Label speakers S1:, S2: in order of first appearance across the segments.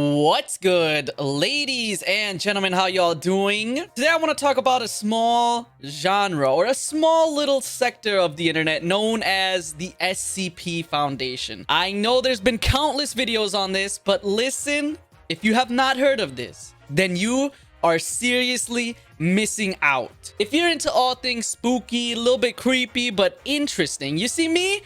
S1: What's good, ladies and gentlemen? How y'all doing? Today I want to talk about a small genre or a small little sector of the internet known as the SCP Foundation. I know there's been countless videos on this, but listen, if you have not heard of this, then you are seriously missing out. If you're into all things spooky, a little bit creepy, but interesting, you see me?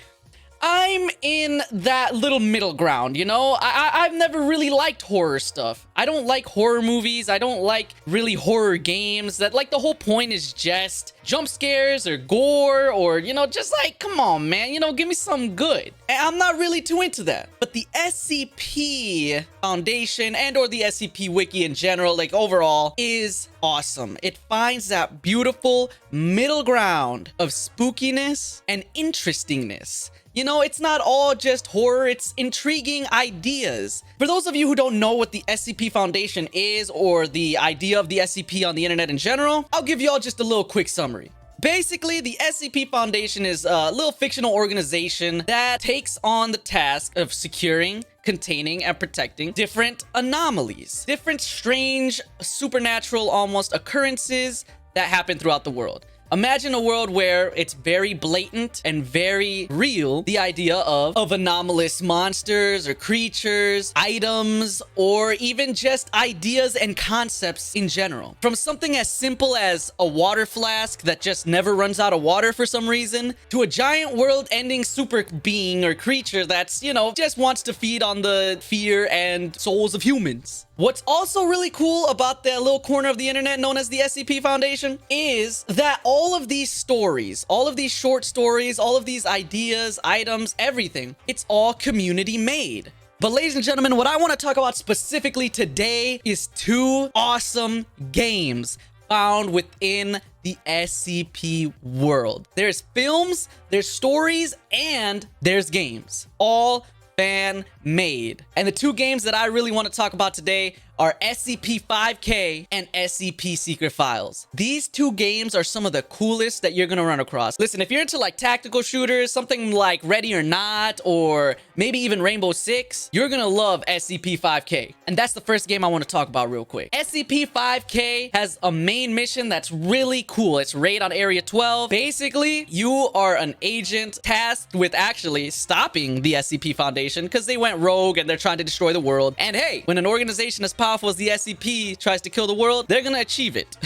S1: I'm in that little middle ground, you know? I've never really liked horror stuff. I don't like horror movies. I don't like really horror games. That, like, the whole point is just jump scares or gore or, you know, just like, come on, man, you know, give me something good. And I'm not really too into that. But the SCP Foundation and or the SCP Wiki in general, like overall, is awesome. It finds that beautiful middle ground of spookiness and interestingness. You know, it's not all just horror, it's intriguing ideas. For those of you who don't know what the SCP Foundation is or the idea of the SCP on the internet in general, I'll give y'all just a little quick summary. Basically, the SCP Foundation is a little fictional organization that takes on the task of securing, containing, and protecting different anomalies, different strange, supernatural almost occurrences that happen throughout the world. Imagine a world where it's very blatant and very real, the idea of anomalous monsters or creatures, items, or even just ideas and concepts in general. From something as simple as a water flask that just never runs out of water for some reason, to a giant world-ending super being or creature that's, you know, just wants to feed on the fear and souls of humans. What's also really cool about that little corner of the internet known as the SCP Foundation is that all of these stories, all of these short stories, all of these ideas, items, everything, it's all community made. But ladies and gentlemen, what I want to talk about specifically today is two awesome games found within the SCP world. There's films, there's stories, and there's games. All fan-made. And the two games that I really want to talk about today are SCP-5K and SCP Secret Files. These two games are some of the coolest that you're gonna run across. Listen, if you're into like tactical shooters, something like Ready or Not, or maybe even Rainbow Six, you're gonna love SCP-5K. And that's the first game I want to talk about real quick. SCP-5K has a main mission that's really cool. It's Raid on Area 12. Basically, you are an agent tasked with actually stopping the SCP Foundation because they went rogue and they're trying to destroy the world. And hey, when an organization as powerful as the SCP tries to kill the world, they're gonna achieve it.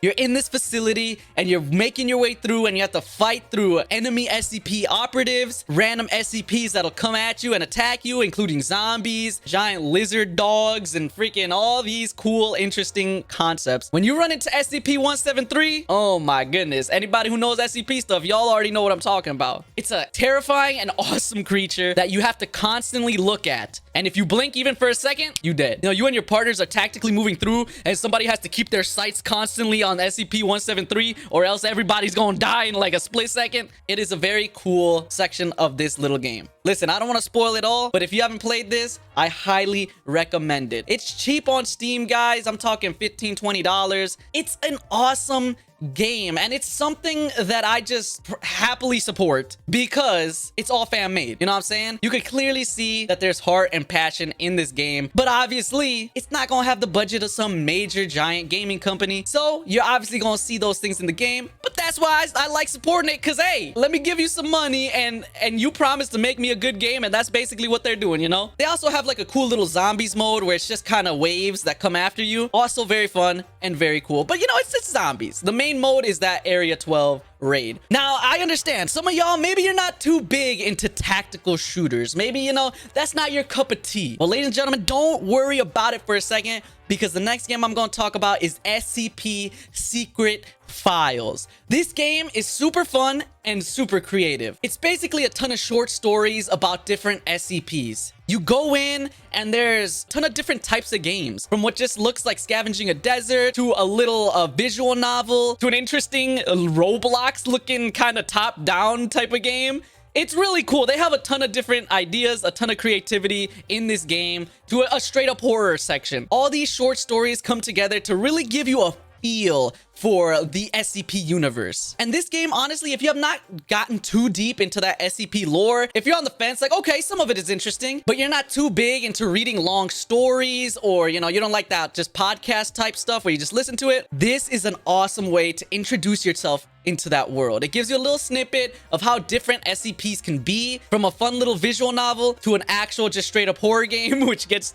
S1: You're in this facility and you're making your way through and you have to fight through enemy SCP operatives, random SCPs that'll come at you and attack you, including zombies, giant lizard dogs, and freaking all these cool, interesting concepts. When you run into SCP-173, oh my goodness, anybody who knows SCP stuff, y'all already know what I'm talking about. It's a terrifying and awesome creature that you have to constantly look at. And if you blink even for a second, you dead. You know, you and your partners are tactically moving through and somebody has to keep their sights constantly on SCP-173 or else everybody's gonna die in like a split second. It is a very cool section of this little game. Listen, I don't want to spoil it all, but if you haven't played this, I highly recommend it. It's cheap on Steam, guys. I'm talking $15, $20. It's an awesome game, and it's something that I just happily support because it's all fan made. You know what I'm saying? You could clearly see that there's heart and passion in this game, but obviously it's not gonna have the budget of some major giant gaming company, so you're obviously gonna see those things in the game. But that's why I like supporting it, because hey, let me give you some money and you promise to make me a good game, and that's basically what they're doing, you know? They also have like a cool little zombies mode where it's just kind of waves that come after you. Also very fun and very cool, but you know, it's zombies. The main mode is that Area 12 raid. Now, I understand some of y'all, maybe you're not too big into tactical shooters. Maybe, you know, that's not your cup of tea. Well, ladies and gentlemen, don't worry about it for a second, because the next game I'm going to talk about is SCP Secret Files. This game is super fun and super creative. It's basically a ton of short stories about different SCPs. You go in and there's a ton of different types of games, from what just looks like scavenging a desert to a little visual novel to an interesting Roblox looking kind of top down type of game. It's really cool. They have a ton of different ideas, a ton of creativity in this game, to a straight up horror section. All these short stories come together to really give you a feel for the SCP universe. And this game, honestly, if you have not gotten too deep into that SCP lore, if you're on the fence, like, okay, some of it is interesting, but you're not too big into reading long stories, or, you know, you don't like that just podcast type stuff where you just listen to it, this is an awesome way to introduce yourself into that world. It gives you a little snippet of how different SCPs can be, from a fun little visual novel to an actual just straight up horror game, which gets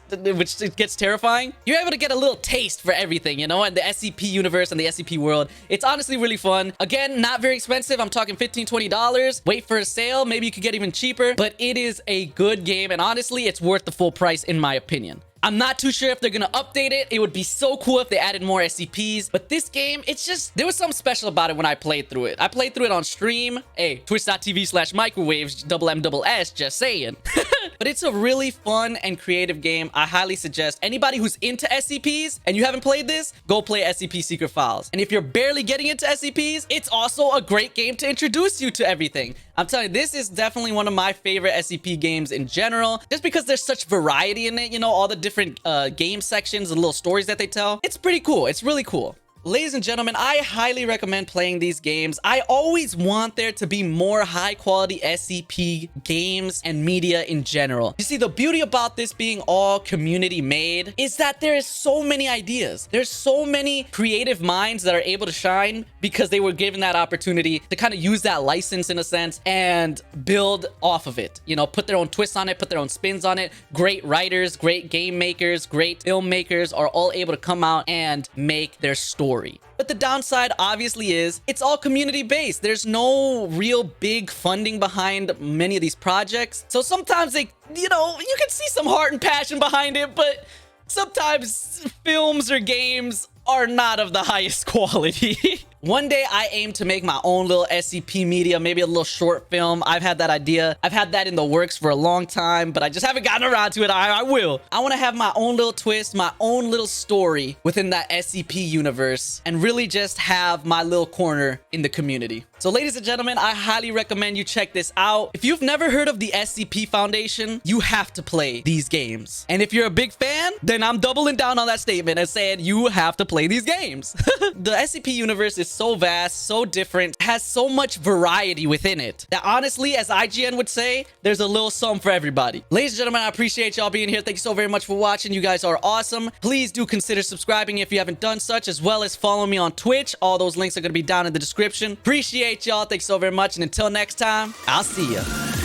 S1: terrifying. You're able to get a little taste for everything, you know, and the SCP universe and the SCP world. It's honestly really fun. Again, not very expensive. I'm talking $15-$20. Wait for a sale. Maybe you could get even cheaper, but it is a good game. And honestly, it's worth the full price in my opinion. I'm not too sure if they're gonna update it. It would be so cool if they added more SCPs. But this game, it's just, there was something special about it when I played through it. I played through it on stream. Hey, twitch.tv/microwaves, MMS, just saying. But it's a really fun and creative game. I highly suggest anybody who's into SCPs and you haven't played this, go play SCP Secret Files. And if you're barely getting into SCPs, it's also a great game to introduce you to everything. I'm telling you, this is definitely one of my favorite SCP games in general, just because there's such variety in it, you know, all the different game sections and little stories that they tell. It's pretty cool. It's really cool. Ladies and gentlemen, I highly recommend playing these games. I always want there to be more high quality SCP games and media in general. You see, the beauty about this being all community made is that there is so many ideas. There's so many creative minds that are able to shine because they were given that opportunity to kind of use that license in a sense and build off of it. You know, put their own twists on it, put their own spins on it. Great writers, great game makers, great filmmakers are all able to come out and make their story. But the downside obviously is it's all community based. There's no real big funding behind many of these projects. So sometimes they, you know, you can see some heart and passion behind it, but sometimes films or games are not of the highest quality. One day I aim to make my own little SCP media, maybe a little short film. I've had that idea. I've had that in the works for a long time, but I just haven't gotten around to it. I will. I want to have my own little twist, my own little story within that SCP universe, and really just have my little corner in the community. So ladies and gentlemen, I highly recommend you check this out. If you've never heard of the SCP Foundation, you have to play these games. And if you're a big fan, then I'm doubling down on that statement and saying you have to play these games. The SCP universe is so vast, so different, has so much variety within it that honestly, as IGN would say, there's a little something for everybody. Ladies and gentlemen, I appreciate y'all being here. Thank you so very much for watching. You guys are awesome. Please do consider subscribing if you haven't done such, as well as follow me on Twitch. All those links are going to be down in the description. Appreciate y'all. Thanks so very much. And until next time, I'll see ya.